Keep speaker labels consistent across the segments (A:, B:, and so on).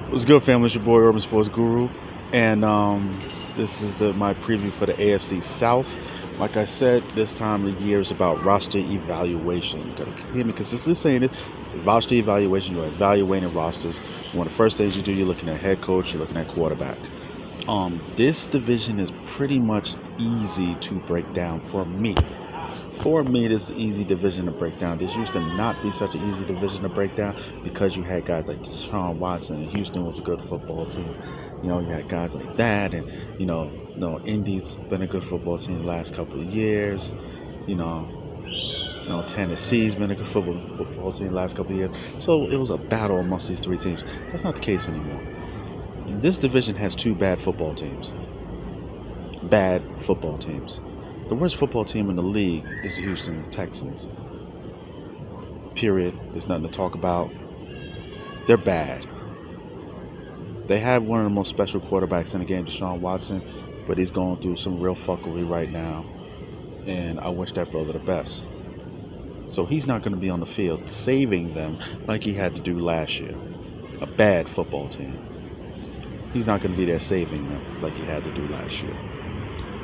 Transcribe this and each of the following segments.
A: What's good, family? It's your boy, Urban Sports Guru, and this is my preview for the AFC South. Like I said, this time of the year is about roster evaluation. You gotta hear me consistently saying it. Roster evaluation, you're evaluating rosters. One of the first things you do, you're looking at head coach, you're looking at quarterback. This division is pretty much easy to break down for me. For me, this is an easy division to break down. This used to not be such an easy division to break down because you had guys like Deshaun Watson, and Houston was a good football team. You had guys like that, and Indy's been a good football team the last couple of years. You know, Tennessee's been a good football team the last couple of years. So it was a battle amongst these three teams. That's not the case anymore. This division has two bad football teams. Bad football teams. The worst football team in the league is the Houston Texans. Period. There's nothing to talk about. They're bad. They have one of the most special quarterbacks in the game, Deshaun Watson, but he's going through some real fuckery right now, and I wish that brother the best. So he's not going to be on the field saving them like he had to do last year. A bad football team. He's not going to be there saving them like he had to do last year.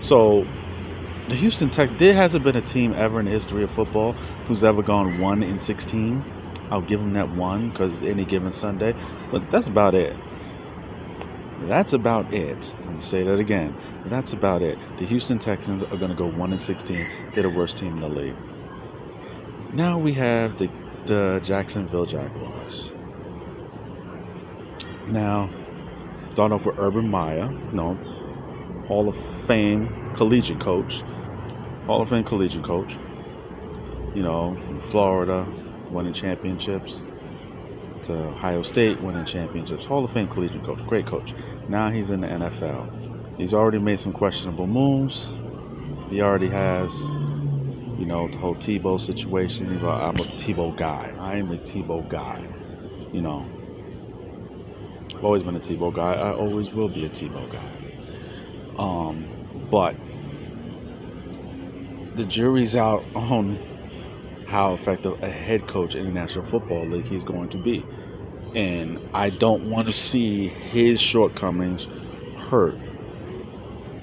A: So the Houston Tech, there hasn't been a team ever in the history of football who's ever gone 1-16. I'll give them that one because any given Sunday, but that's about it. That's about it. Let me say that again. That's about it. The Houston Texans are going to go 1-16. They're the worst team in the league. Now we have the Jacksonville Jaguars. Now, starting off with Urban Meyer, Hall of Fame collegiate coach. Hall of Fame collegiate coach. From Florida, winning championships, to Ohio State, winning championships. Hall of Fame collegiate coach, great coach. Now he's in the NFL. He's already made some questionable moves. He already has, the whole Tebow situation. I'm a Tebow guy. I am a Tebow guy. I've always been a Tebow guy. I always will be a Tebow guy. But the jury's out on how effective a head coach in the National Football League he's going to be. And I don't want to see his shortcomings hurt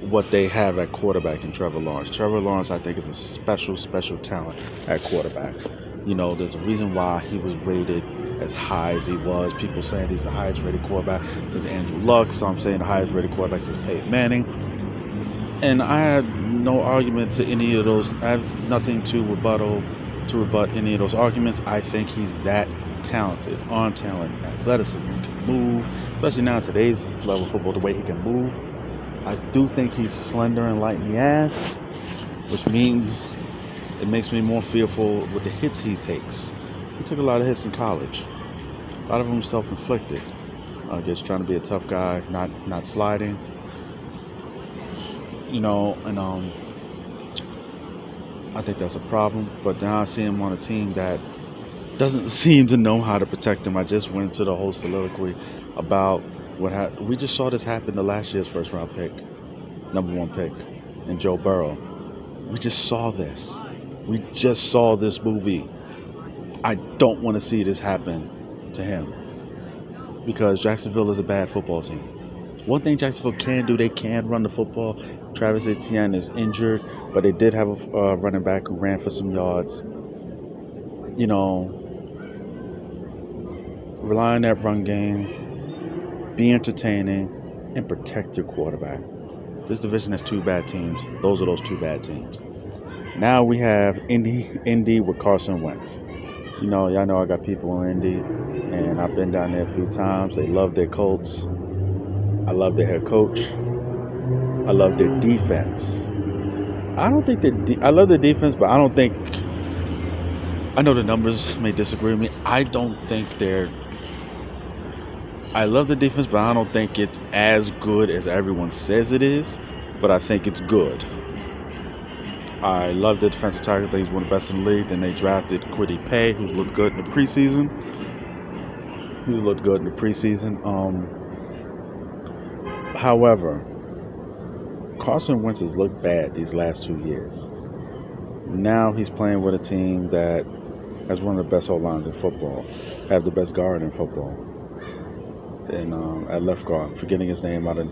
A: what they have at quarterback in Trevor Lawrence. Trevor Lawrence, I think, is a special, special talent at quarterback. There's a reason why he was rated as high as he was. People saying he's the highest rated quarterback since Andrew Luck. Some saying the highest rated quarterback since Peyton Manning. And I have no argument to any of those. I have nothing to rebut any of those arguments. I think he's that talented, arm talent, athleticism, can move, especially now in today's level of football, the way he can move. I do think he's slender and light in the ass, which means it makes me more fearful with the hits he takes. He took a lot of hits in college, a lot of them self-inflicted. Just trying to be a tough guy, not sliding, and I think that's a problem. But now I see him on a team that doesn't seem to know how to protect him. I just went to the whole soliloquy about what happened. We just saw this happen to last year's first round pick, number one pick, and Joe Burrow. We just saw this. We just saw this movie. I don't want to see this happen to him because Jacksonville is a bad football team. One thing Jacksonville can do, they can run the football. Travis Etienne is injured, but they did have a running back who ran for some yards. Rely on that run game, be entertaining, and protect your quarterback. This division has two bad teams. Those are those two bad teams. Now we have Indy with Carson Wentz. Y'all know I got people in Indy, and I've been down there a few times. They love their Colts. I love their head coach. I love their defense. I don't think I love their defense, but I don't think. I know the numbers may disagree with me. I don't think they're. I love the defense, but I don't think it's as good as everyone says it is. But I think it's good. I love the defensive tackle. I think he's one of the best in the league. Then they drafted Kwity Paye, who's looked good in the preseason. However, Carson Wentz has looked bad these last 2 years. Now he's playing with a team that has one of the best O lines in football, have the best guard in football. in at left guard. I'm forgetting his name out of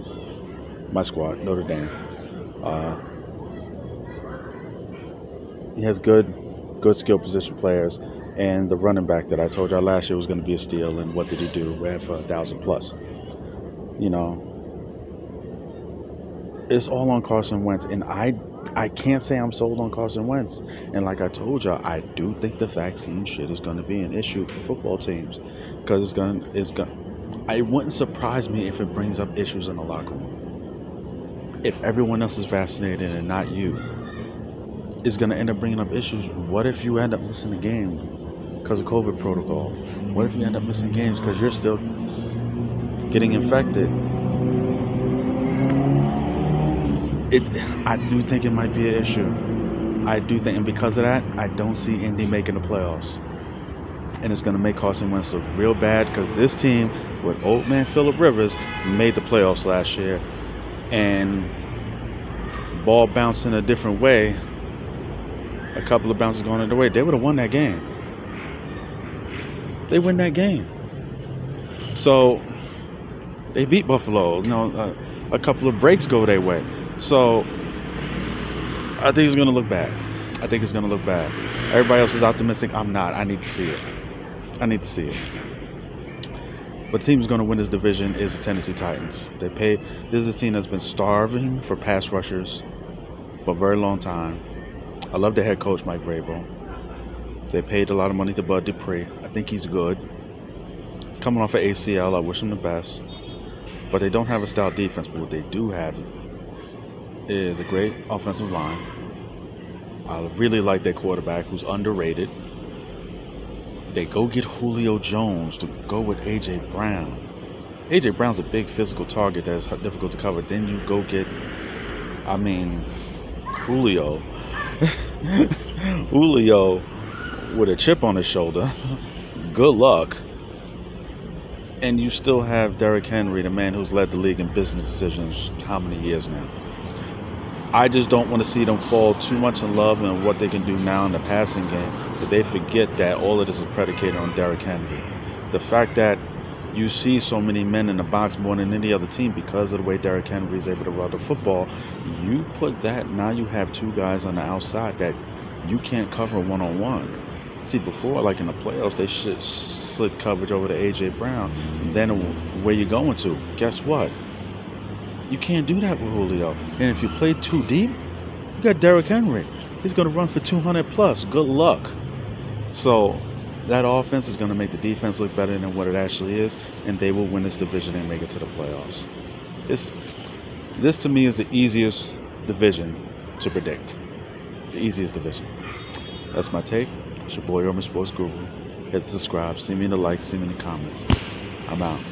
A: my squad, Notre Dame. Uh, he has good skill position players, and the running back that I told y'all last year was going to be a steal. And what did he do? Ran for 1,000 plus. You know, it's all on Carson Wentz, and I can't say I'm sold on Carson Wentz. And like I told y'all, I do think the vaccine shit is going to be an issue for football teams because it's going. It wouldn't surprise me if it brings up issues in the locker room. If everyone else is vaccinated and not you, it's going to end up bringing up issues. What if you end up missing a game because of COVID protocol? What if you end up missing games because you're still getting infected? I do think it might be an issue. I do think, and because of that, I don't see Indy making the playoffs. And it's going to make Carson Wentz look real bad because this team with old man Phillip Rivers made the playoffs last year, and ball bouncing a different way, a couple of bounces going another way, they would have won that game. They win that game. So they beat Buffalo. A couple of breaks go their way. So I think it's going to look bad. I think it's going to look bad. Everybody else is optimistic. I'm not. I need to see it. But the team who's going to win this division is the Tennessee Titans. This is a team that's been starving for pass rushers for a very long time. I love their head coach, Mike Vrabel. They paid a lot of money to Bud Dupree. I think he's good. He's coming off of ACL. I wish him the best. But they don't have a stout defense. But what they do have is a great offensive line. I really like their quarterback, who's underrated. They go get Julio Jones to go with A.J. Brown. A.J. Brown's a big physical target that's difficult to cover. Then you go get, Julio. Julio with a chip on his shoulder. Good luck. And you still have Derrick Henry, the man who's led the league in business decisions how many years now? I just don't want to see them fall too much in love in what they can do now in the passing game, that they forget that all of this is predicated on Derrick Henry. The fact that you see so many men in the box more than any other team because of the way Derrick Henry is able to run the football, you put that, now you have two guys on the outside that you can't cover one-on-one. See, before, like in the playoffs, they should slid coverage over to A.J. Brown. Then where you going to? Guess what? You can't do that with Julio. And if you play too deep, you got Derrick Henry. He's going to run for 200 plus. Good luck. So that offense is going to make the defense look better than what it actually is, and they will win this division and make it to the playoffs. This to me is the easiest division to predict. The easiest division. That's my take. It's your boy, Urban Sports Guru. Hit subscribe. See me in the likes. See me in the comments. I'm out.